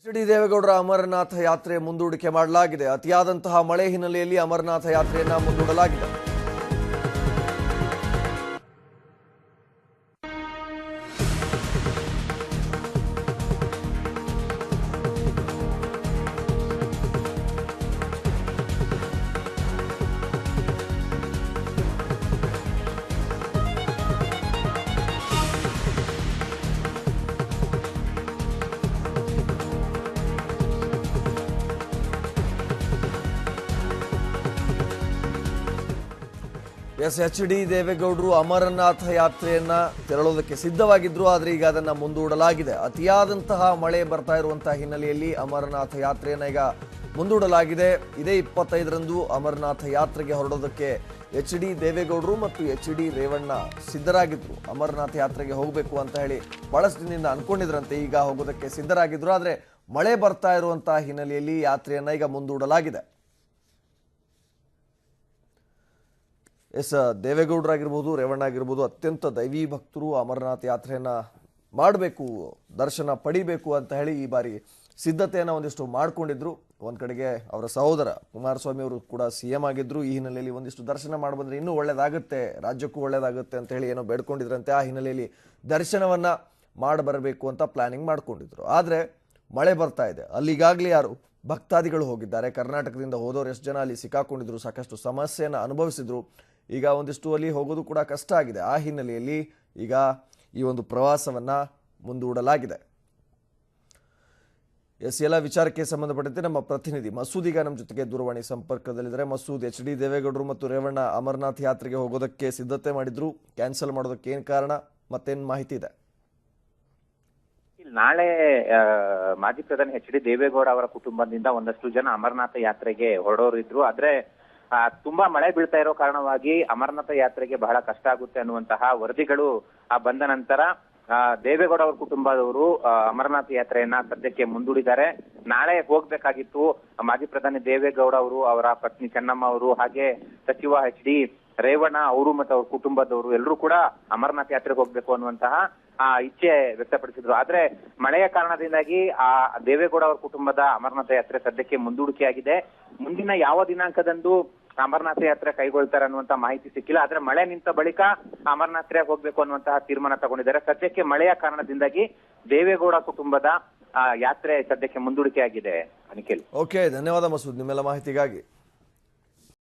H D. ದೇವೇಗೌಡರ ಅಮರನಾಥ ಯಾತ್ರೆ ಮುಂದೂಡಿಕೆ ಮಾಡಲಾಗಿದೆ. ಅತಿಯಾದಂತಹ ಮಳೆ ಹಿನ್ನೆಲೆಯಲ್ಲಿ ಅಮರನಾಥ ಯಾತ್ರೆಯನ್ನ ಮುಂದೂಡಲಾಗಿದೆ. ಎಚ್.ಡಿ. ದೇವೇಗೌಡರು ಅಮರನಾಥ ಯಾತ್ರೆಯನ್ನ ತೆರಳೋದಕ್ಕೆ ಸಿದ್ಧವಾಗಿದ್ರು, ಆದರೆ ಈಗ ಅದನ್ನ ಮುಂದೂಡಲಾಗಿದೆ. ಅತಿಯಾದಂತಹ ಮಳೆ ಬರ್ತಾ ಇರುವಂತಹ ಹಿನ್ನೆಲೆಯಲ್ಲಿ ಅಮರನಾಥ ಯಾತ್ರೆಯನ್ನ ಈಗ ಮುಂದೂಡಲಾಗಿದೆ. ಇದೇ 25ರಂದು ಅಮರನಾಥ ಯಾತ್ರೆಗೆ ಹೊರಡೋದಕ್ಕೆ ಎಚ್.ಡಿ. ದೇವೇಗೌಡರು ಮತ್ತು ಎಚ್.ಡಿ. ರೇವಣ್ಣ ಸಿದ್ಧರಾಗಿದ್ರು. ಅಮರನಾಥ ಯಾತ್ರೆಗೆ ಹೋಗಬೇಕು ಅಂತ ಹೇಳಿ ಬಹಳಷ್ಟು ದಿನದಿಂದ ಅನ್ಕೊಂಡಿದ್ರಂತೆ. ಈಗ ಹೋಗೋದಕ್ಕೆ ಸಿದ್ಧರಾಗಿದ್ರು, ಆದರೆ ಮಳೆ ಬರ್ತಾ ಇರುವಂತಹ ಹಿನ್ನೆಲೆಯಲ್ಲಿ ಯಾತ್ರೆಯನ್ನ ಈಗ ಮುಂದೂಡಲಾಗಿದೆ. ದೇವೇಗೌಡರಾಗಿರ್ಬೋದು, ರೇವಣ್ಣ ಆಗಿರ್ಬೋದು, ಅತ್ಯಂತ ದೈವಿ ಭಕ್ತರು. ಅಮರನಾಥ ಯಾತ್ರೆಯನ್ನ ಮಾಡಬೇಕು, ದರ್ಶನ ಪಡಿಬೇಕು ಅಂತ ಹೇಳಿ ಈ ಬಾರಿ ಸಿದ್ಧತೆಯನ್ನು ಒಂದಿಷ್ಟು ಮಾಡ್ಕೊಂಡಿದ್ರು. ಒಂದ್ ಕಡೆಗೆ ಅವರ ಸಹೋದರ ಕುಮಾರಸ್ವಾಮಿ ಅವರು ಕೂಡ CM ಆಗಿದ್ರು. ಈ ಹಿನ್ನೆಲೆಯಲ್ಲಿ ಒಂದಿಷ್ಟು ದರ್ಶನ ಮಾಡ್ಬಂದ್ರೆ ಇನ್ನೂ ಒಳ್ಳೇದಾಗುತ್ತೆ, ರಾಜ್ಯಕ್ಕೂ ಒಳ್ಳೇದಾಗುತ್ತೆ ಅಂತ ಹೇಳಿ ಏನೋ ಬೇಡ್ಕೊಂಡಿದ್ರಂತೆ. ಆ ಹಿನ್ನೆಲೆಯಲ್ಲಿ ದರ್ಶನವನ್ನ ಮಾಡಬರಬೇಕು ಅಂತ ಪ್ಲಾನಿಂಗ್ ಮಾಡ್ಕೊಂಡಿದ್ರು. ಆದ್ರೆ ಮಳೆ ಬರ್ತಾ ಇದೆ. ಅಲ್ಲಿಗಾಗ್ಲೇ ಯಾರು ಭಕ್ತಾದಿಗಳು ಹೋಗಿದ್ದಾರೆ. ಕರ್ನಾಟಕದಿಂದ ಹೋದವರು ಎಷ್ಟು ಜನ ಅಲ್ಲಿ ಸಿಕ್ಕಾಕೊಂಡಿದ್ರು, ಸಾಕಷ್ಟು ಸಮಸ್ಯೆಯನ್ನು ಅನುಭವಿಸಿದ್ರು. ಈಗ ಒಂದಿಷ್ಟು ಅಲ್ಲಿ ಹೋಗೋದು ಕೂಡ ಕಷ್ಟ ಆಗಿದೆ. ಆ ಹಿನ್ನೆಲೆಯಲ್ಲಿ ಈಗ ಈ ಒಂದು ಪ್ರವಾಸವನ್ನ ಮುಂದೂಡಲಾಗಿದೆ. ಎಲ್ಲ ವಿಚಾರಕ್ಕೆ ಸಂಬಂಧಪಟ್ಟಂತೆ ನಮ್ಮ ಪ್ರತಿನಿಧಿ ಮಸೂದ್ ಈಗ ನಮ್ಮ ಜೊತೆಗೆ ದೂರವಾಣಿ ಸಂಪರ್ಕದಲ್ಲಿದ್ದಾರೆ. ಮಸೂದ್, ಎಚ್.ಡಿ. ದೇವೇಗೌಡರು ಮತ್ತು ರೇವಣ್ಣ ಅಮರನಾಥ್ ಯಾತ್ರೆಗೆ ಹೋಗೋದಕ್ಕೆ ಸಿದ್ಧತೆ ಮಾಡಿದ್ರು, ಕ್ಯಾನ್ಸಲ್ ಮಾಡೋದಕ್ಕೆ ಏನ್ ಕಾರಣ, ಮತ್ತೇನ್ ಮಾಹಿತಿ ಇದೆ? ನಾಳೆ ಮಾಜಿ ಪ್ರಧಾನಿ ಎಚ್.ಡಿ. ದೇವೇಗೌಡ ಅವರ ಕುಟುಂಬದಿಂದ ಒಂದಷ್ಟು ಜನ ಅಮರನಾಥ ಯಾತ್ರೆಗೆ ಹೊರಡೋರಿದ್ರು. ಆದ್ರೆ ತುಂಬಾ ಮಳೆ ಬೀಳ್ತಾ ಇರೋ ಕಾರಣವಾಗಿ ಅಮರನಾಥ ಯಾತ್ರೆಗೆ ಬಹಳ ಕಷ್ಟ ಆಗುತ್ತೆ ಅನ್ನುವಂತಹ ವರದಿಗಳು ಬಂದ ನಂತರ ದೇವೇಗೌಡ ಅವರ ಕುಟುಂಬದವರು ಅಮರನಾಥ ಯಾತ್ರೆಯನ್ನ ಸದ್ಯಕ್ಕೆ ಮುಂದೂಡಿದ್ದಾರೆ. ನಾಳೆ ಹೋಗ್ಬೇಕಾಗಿತ್ತು ಮಾಜಿ ಪ್ರಧಾನಿ ದೇವೇಗೌಡ ಅವರು, ಅವರ ಪತ್ನಿ ಚೆನ್ನಮ್ಮ ಅವರು, ಹಾಗೆ ಸಚಿವ ಎಚ್.ಡಿ. ರೇವಣ್ಣ ಅವರು ಮತ್ತು ಅವ್ರ ಕುಟುಂಬದವರು ಎಲ್ಲರೂ ಕೂಡ ಅಮರನಾಥ ಯಾತ್ರೆಗೆ ಹೋಗ್ಬೇಕು ಅನ್ನುವಂತಹ ಇಚ್ಛೆ ವ್ಯಕ್ತಪಡಿಸಿದ್ರು. ಆದ್ರೆ ಮಳೆಯ ಕಾರಣದಿಂದಾಗಿ ದೇವೇಗೌಡ ಅವರ ಕುಟುಂಬದ ಅಮರನಾಥ ಯಾತ್ರೆ ಸದ್ಯಕ್ಕೆ ಮುಂದೂಡಿಕೆಯಾಗಿದೆ. ಮುಂದಿನ ಯಾವ ದಿನಾಂಕದಂದು ಅಮರನಾಥ ಯಾತ್ರೆ ಕೈಗೊಳ್ತಾರೆ ಅನ್ನುವಂತ ಮಾಹಿತಿ ಸಿಕ್ಕಿಲ್ಲ. ಆದ್ರೆ ಮಳೆ ನಿಂತ ಬಳಿಕ ಅಮರನಾಥ್ರೆ ಹೋಗ್ಬೇಕು ಅನ್ನುವಂತಹ ತೀರ್ಮಾನ ತಗೊಂಡಿದ್ದಾರೆ. ಸದ್ಯಕ್ಕೆ ಮಳೆಯ ಕಾರಣದಿಂದಾಗಿ ದೇವೇಗೌಡ ಕುಟುಂಬದ ಯಾತ್ರೆ ಸದ್ಯಕ್ಕೆ ಮುಂದೂಡಿಕೆಯಾಗಿದೆ. ಅನಿಖಿಲ್, ಓಕೆ, ಧನ್ಯವಾದ ಮಸೂದ್ ನಿಮ್ಮೆಲ್ಲ ಮಾಹಿತಿಗಾಗಿ.